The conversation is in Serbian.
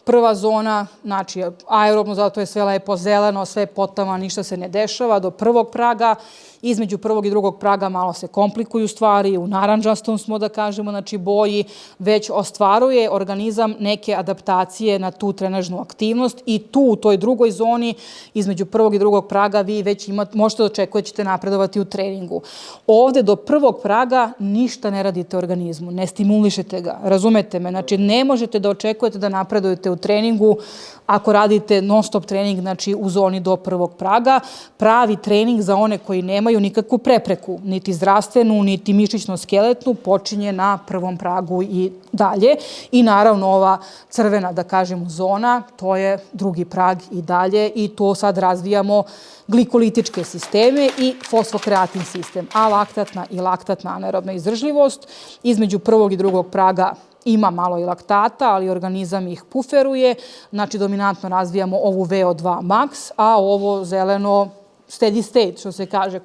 Prva zona, znači aerobno, zato je sve lepo zeleno, sve potama, ništa se ne dešava, do prvog praga. Između prvog i drugog praga malo se komplikuju stvari, u narandžastom smo, da kažemo, znači boji, već ostvaruje organizam neke adaptacije na tu trenažnu aktivnost i tu, u toj drugoj zoni, između prvog i drugog praga, vi već možete da očekujete da ćete napredovati u treningu. Ovde do prvog praga ništa ne radite organizmu, ne stimulišete ga, razumete me? Znači, ne možete da očekujete da napredujete u treningu ako radite non-stop trening, znači u zoni do prvog praga. Pravi trening za one koji nemaju nikakvu prepreku, niti zdravstvenu, niti mišićno-skeletnu, počinje na prvom pragu i dalje. I naravno ova crvena, da kažemo, zona, to je drugi prag i dalje i to sad razvijamo glikolitičke sisteme i fosfokreatin sistem, alaktatna i laktatna anaerobna izdržljivost. Između prvog i drugog praga ima malo i laktata, ali organizam ih puferuje. Znači, dominantno razvijamo ovu VO2 max, a ovo zeleno steady state, što se kaže.